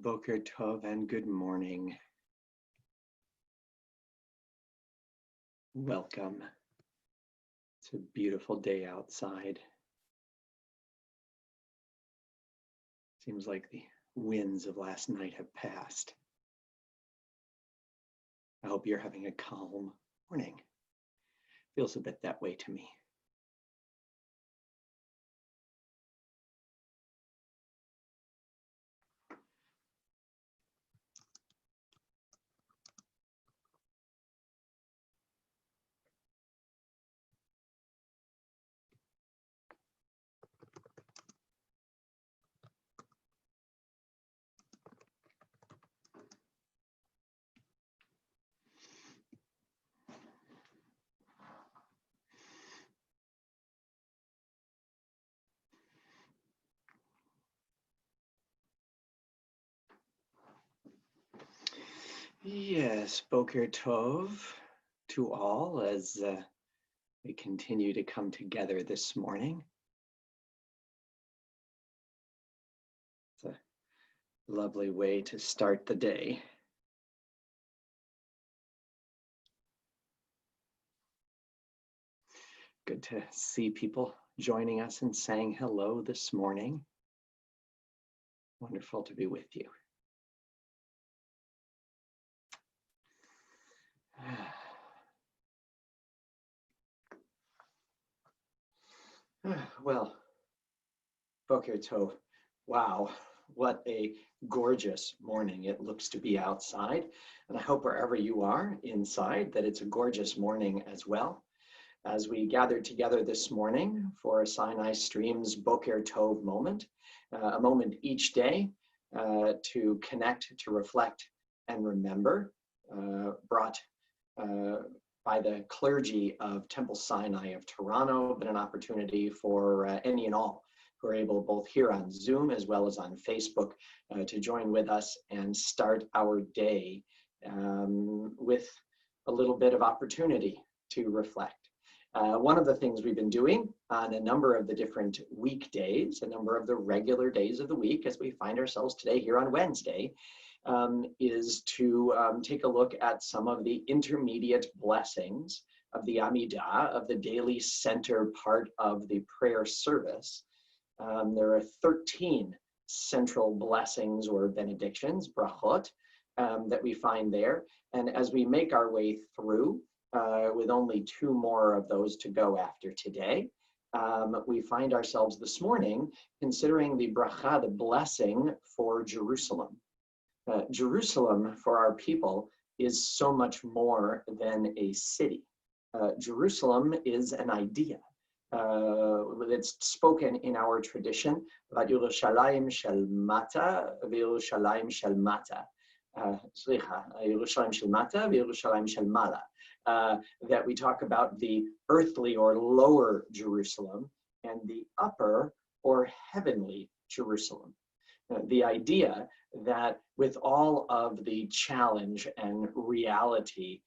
Boker Tov and good morning. Welcome. It's a beautiful day outside. Seems like the winds of last night have passed. I hope you're having a calm morning. Feels a bit that way to me. Yes, Boker Tov to all as we continue to come together this morning. It's a lovely way to start the day. Good to see people joining us and saying hello this morning. Wonderful to be with you. Well, Boker Tov, wow, what a gorgeous morning it looks to be outside. And I hope wherever you are inside that it's a gorgeous morning as well. As we gathered together this morning for Sinai Stream's Boker Tov moment, a moment each day to connect, to reflect, and remember, brought by the clergy of Temple Sinai of Toronto, but an opportunity for any and all who are able, both here on Zoom as well as on Facebook, to join with us and start our day with a little bit of opportunity to reflect. One of the things we've been doing on a number of the different weekdays, a number of the regular days of the week, as we find ourselves today here on Wednesday, is to take a look at some of the intermediate blessings of the Amidah, of the daily center part of the prayer service. There are 13 central blessings or benedictions, brachot, that we find there. And as we make our way through, with only 2 more of those to go after today, we find ourselves this morning considering the bracha, the blessing for Jerusalem. Jerusalem, for our people, is so much more than a city. Jerusalem is an idea. It's spoken in our tradition, Yerushalayim shel mata v'Yerushalayim shel mata. Yerushalayim shel mata v'Yerushalayim shel mala. That we talk about the earthly or lower Jerusalem and the upper or heavenly Jerusalem. The idea that with all of the challenge and reality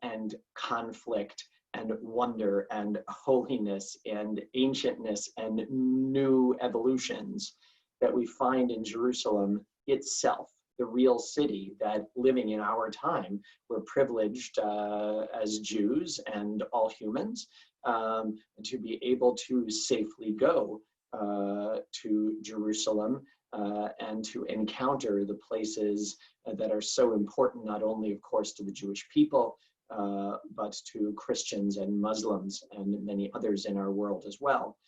and conflict and wonder and holiness and ancientness and new evolutions that we find in Jerusalem itself, the real city that living in our time, we're privileged as Jews and all humans to be able to safely go to Jerusalem and to encounter the places that are so important, not only, of course, to the Jewish people, but to Christians and Muslims and many others in our world as well.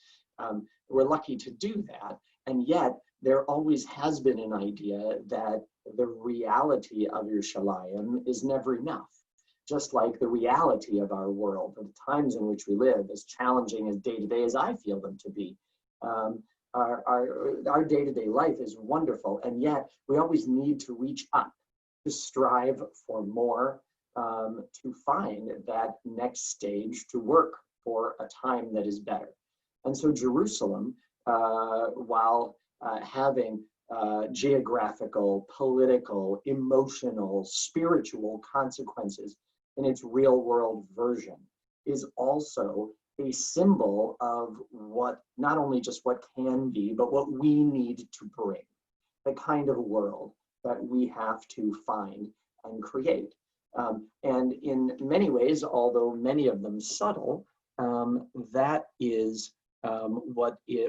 We're lucky to do that, and yet there always has been an idea that the reality of Yerushalayim is never enough. Just like the reality of our world, the times in which we live, as challenging as day-to-day as I feel them to be, our day-to-day life is wonderful, and yet we always need to reach up, to strive for more, to find that next stage, to work for a time that is better. And so Jerusalem, while having geographical, political, emotional, spiritual consequences in its real world version, is also a symbol of what, not only just what can be, but what we need to bring. the kind of world that we have to find and create. And in many ways, although many of them subtle, that is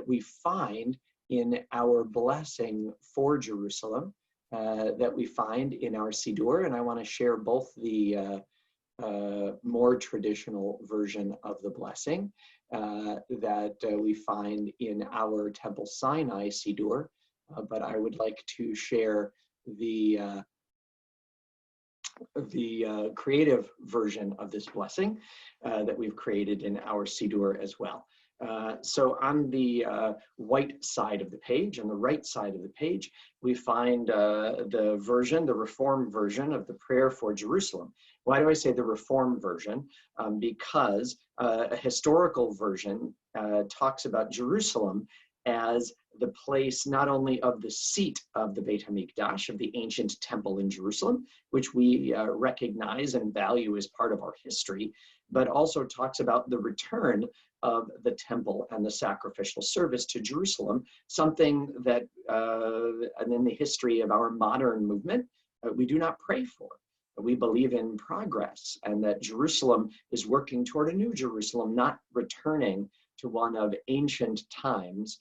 we find in our blessing for Jerusalem, that we find in our Siddur. And I want to share both the more traditional version of the blessing that we find in our Temple Sinai Siddur, but I would like to share the creative version of this blessing that we've created in our Siddur as well. So on the white side of the page, on the right side of the page, we find the Reformed version of the prayer for Jerusalem. Why do I say the Reformed version? Because a historical version talks about Jerusalem as the place not only of the seat of the Beit HaMikdash, of the ancient temple in Jerusalem, which we recognize and value as part of our history, but also talks about the return of the temple and the sacrificial service to Jerusalem, something that and in the history of our modern movement, we do not pray for. We believe in progress, and that Jerusalem is working toward a new Jerusalem, not returning to one of ancient times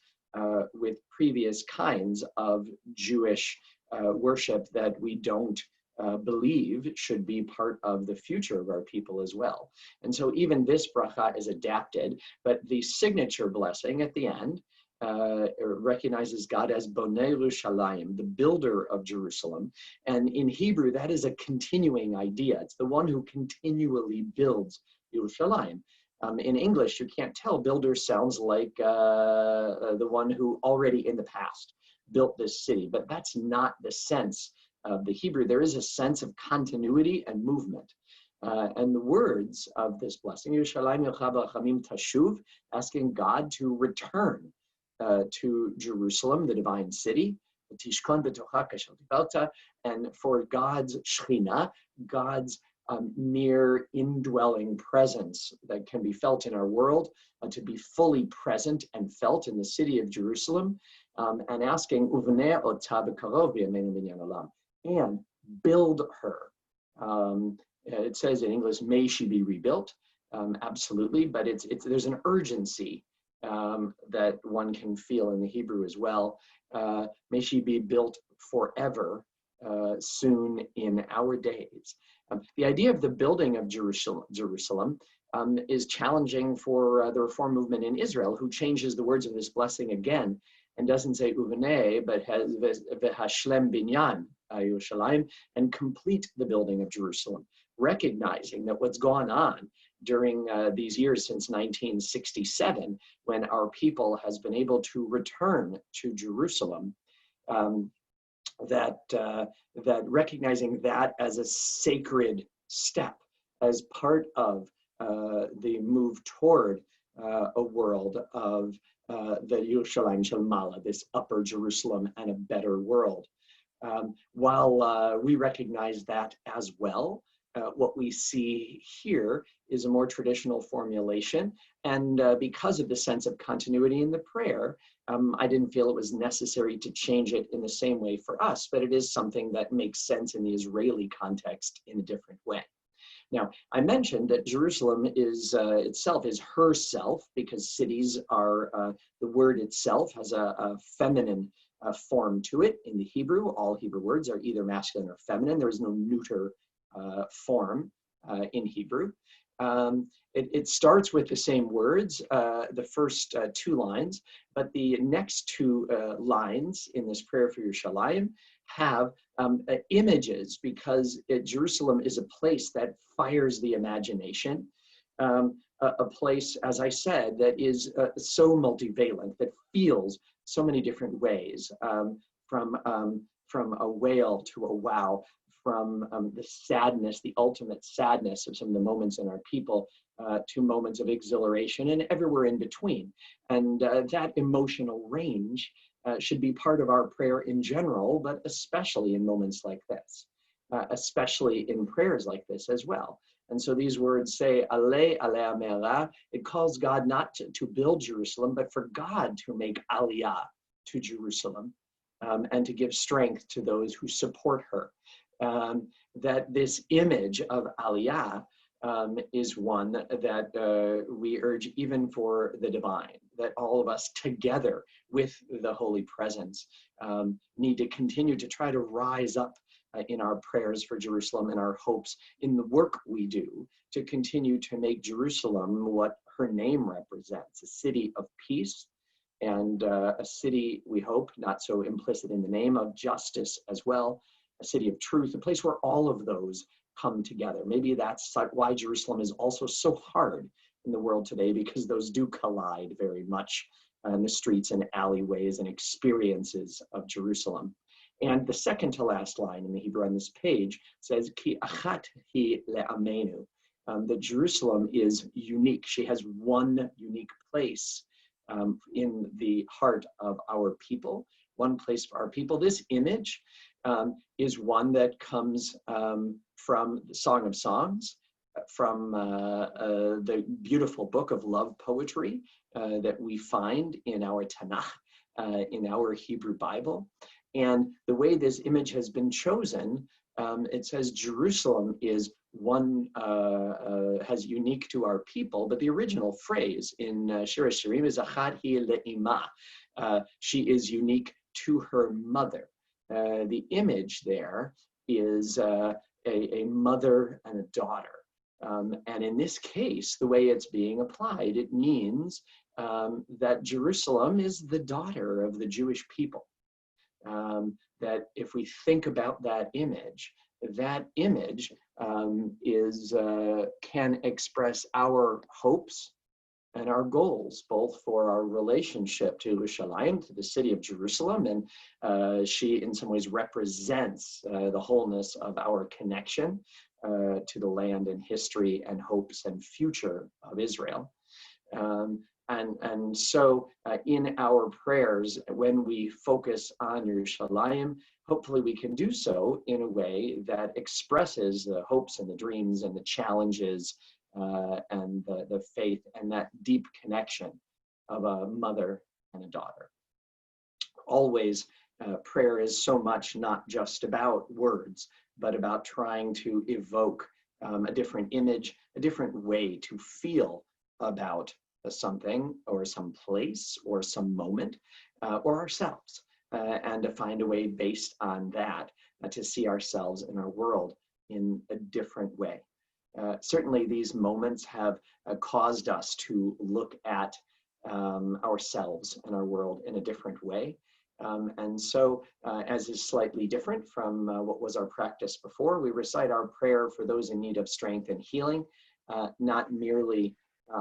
with previous kinds of Jewish worship that we don't believe should be part of the future of our people as well. And so even this bracha is adapted, but the signature blessing at the end recognizes God as Bonei Yerushalayim, the builder of Jerusalem. And in Hebrew, that is a continuing idea. It's the one who continually builds Yerushalayim. In English, you can't tell. Builder sounds like the one who already in the past built this city, but that's not the sense of the Hebrew. There is a sense of continuity and movement. And the words of this blessing, Yerushalayim Yocha B'Rachamim Tashuv, asking God to return to Jerusalem, the divine city, Tishkon B'Tocha Kashel Tibalta, and for God's Shechina, God's near indwelling presence that can be felt in our world, to be fully present and felt in the city of Jerusalem, and asking Uvnei Ota B'Karov B'Yameinu B'Inyan Olam, and build her. It says in English, may she be rebuilt, absolutely, but there's an urgency that one can feel in the Hebrew as well. May she be built forever, soon in our days. The idea of the building of Jerusalem is challenging for the Reform movement in Israel, who changes the words of this blessing again and doesn't say uvenei, but has v'hashlem binyan Yerushalayim, and complete the building of Jerusalem, recognizing that what's gone on during these years since 1967, when our people has been able to return to Jerusalem, that recognizing that as a sacred step, as part of the move toward a world of the Yerushalayim Shel Mala, this upper Jerusalem and a better world. While we recognize that as well, what we see here is a more traditional formulation. And because of the sense of continuity in the prayer, I didn't feel it was necessary to change it in the same way for us, but it is something that makes sense in the Israeli context in a different way. Now, I mentioned that Jerusalem is itself is herself, because cities are, the word itself has a feminine form to it in the Hebrew. All Hebrew words are either masculine or feminine. There is no neuter form in Hebrew. It starts with the same words, the first two lines, but the next two lines in this prayer for Yerushalayim have images, because Jerusalem is a place that fires the imagination, a place, as I said, that is so multivalent, that feels so many different ways, from a wail to a wow, from the sadness, the ultimate sadness of some of the moments in our people, to moments of exhilaration, and everywhere in between. And that emotional range should be part of our prayer in general, but especially in moments like this, especially in prayers like this as well. And so these words say, Ale Alea Me'ala, it calls God not to build Jerusalem, but for God to make Aliyah to Jerusalem. and to give strength to those who support her. That this image of Aliyah is one that we urge even for the divine, that all of us together with the Holy Presence need to continue to try to rise up in our prayers for Jerusalem and our hopes in the work we do to continue to make Jerusalem what her name represents, a city of peace and a city, we hope, not so implicit in the name, of justice as well, a city of truth, a place where all of those come together. Maybe that's why Jerusalem is also so hard in the world today, because those do collide very much in the streets and alleyways and experiences of Jerusalem. And the second to last line in the Hebrew on this page says, Ki achat hi le'amenu, that Jerusalem is unique. She has one unique place in the heart of our people, one place for our people. This image is one that comes from the Song of Songs, from the beautiful book of love poetry that we find in our Tanakh, in our Hebrew Bible. And the way this image has been chosen, it says Jerusalem is one, has unique to our people, but the original phrase in Shir HaShirim is Achat hi le'ima. She is unique to her mother. The image there is a mother and a daughter. And in this case, the way it's being applied, it means that Jerusalem is the daughter of the Jewish people. That if we think about that image can express our hopes and our goals, both for our relationship to Yerushalayim, to the city of Jerusalem, and she in some ways represents the wholeness of our connection to the land and history and hopes and future of Israel. And so in our prayers, when we focus on Yerushalayim, hopefully we can do so in a way that expresses the hopes and the dreams and the challenges and the faith and that deep connection of a mother and a daughter. Always, prayer is so much not just about words, but about trying to evoke a different image, a different way to feel about something or some place or some moment or ourselves, and to find a way based on that to see ourselves and our world in a different way. Certainly these moments have caused us to look at ourselves and our world in a different way. And so, as is slightly different from what was our practice before, we recite our prayer for those in need of strength and healing, not merely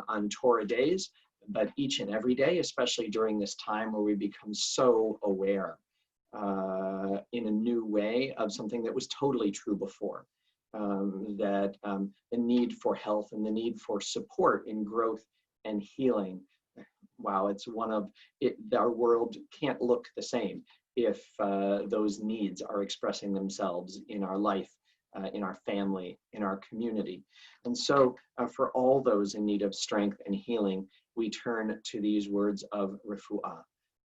on Torah days, but each and every day, especially during this time where we become so aware in a new way of something that was totally true before. That the need for health and the need for support in growth and healing. Wow, it's one of it. Our world can't look the same if those needs are expressing themselves in our life, in our family, in our community. And so for all those in need of strength and healing, we turn to these words of refuah.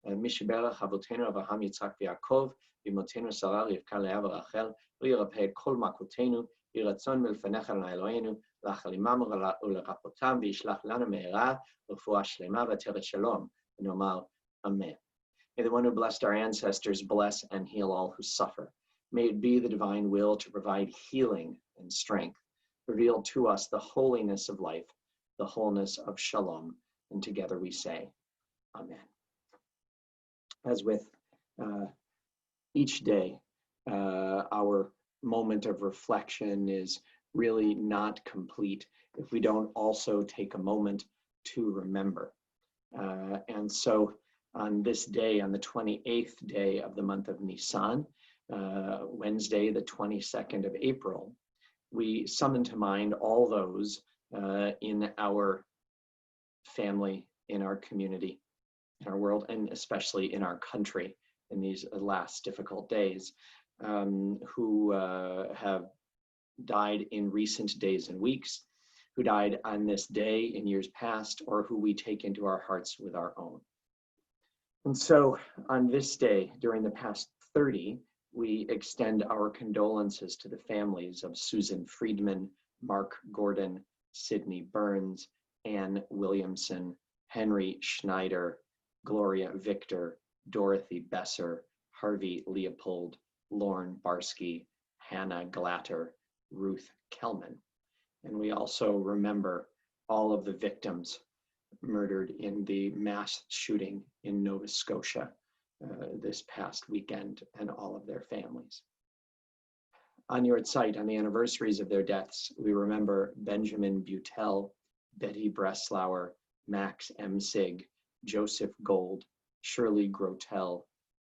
Mishiberach Avotenu Avraham Yitzchak v'Yaakov v'imotenu Sarah Rivka Leah v'Rachel v'yirapeh et kol makotenu v'yiratzon milfanecha Eloheinu l'achalimam u'lerapotam v'yishlach lanu me'era refuah shlema v'teret shalom v'nomar amen. May the one who blessed our ancestors bless and heal all who suffer. May it be the divine will to provide healing and strength. Reveal to us the holiness of life, the wholeness of shalom, and together we say, amen. As with each day, our moment of reflection is really not complete if we don't also take a moment to remember. And so on this day, on the 28th day of the month of Nisan, Wednesday, the 22nd of April, we summon to mind all those in our family, in our community, in our world, and especially in our country in these last difficult days, who have died in recent days and weeks, who died on this day in years past, or who we take into our hearts with our own. And so on this day, during the past 30, we extend our condolences to the families of Susan Friedman, Mark Gordon, Sidney Burns, Ann Williamson, Henry Schneider, Gloria Victor, Dorothy Besser, Harvey Leopold, Lorne Barsky, Hannah Glatter, Ruth Kelman. And we also remember all of the victims murdered in the mass shooting in Nova Scotia this past weekend, and all of their families. On your site, on the anniversaries of their deaths, we remember Benjamin Butel, Betty Breslauer, Max Emsig, Joseph Gold, Shirley Grotel,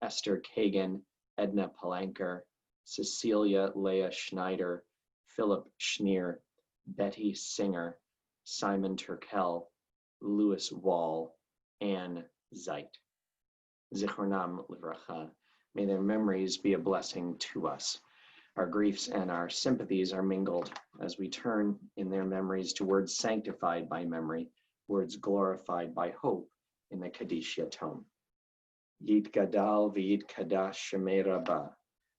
Esther Kagan, Edna Palanker, Cecilia Leah Schneider, Philip Schneer, Betty Singer, Simon Turkel, Louis Wall, Anne Zeit. Zichronam livracha. May their memories be a blessing to us. Our griefs and our sympathies are mingled as we turn in their memories to words sanctified by memory, words glorified by hope in the Kaddish Yatom. Yit gadal v'yit kadash shemei rabba,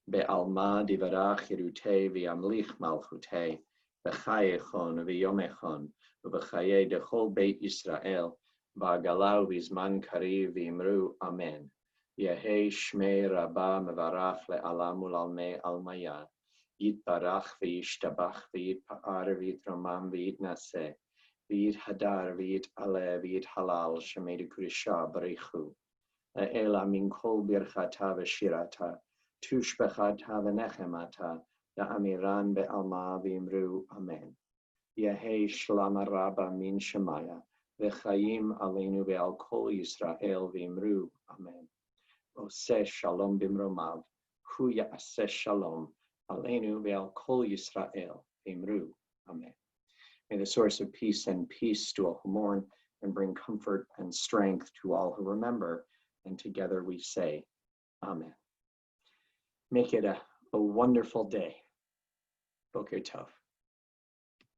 be'alma divarach yerutei v'yamlich malchutei, b'chayechon v'yomechon, v'b'chayei dechol beit Yisrael, v'agalau v'zman kariv v'imru amen. Yehei shmei rabba mevarach le'alam u'lalmei almaya, yitbarach v'yishtabach v'yitpa'ar v'yitromam v'yitnaseh, v'yithadar v'yit'aleh v'yithalal shemei d'kurisha barichu. Le'ela min kol birchata v'shirata, tushbechata v'nechemata, la'amiran be'alma v'imru amen. Yehei shlama rabba min shemaya, v'chayim aleinu ve'al kol Yisrael v'imru amen. Oseh shalom bimromav, hu ya'aseh shalom, aleinu ve'al kol Yisrael v'imru amen. May the source of peace send peace to all who mourn, and bring comfort and strength to all who remember. And together we say, Amen. Make it a wonderful day. Boker Tov.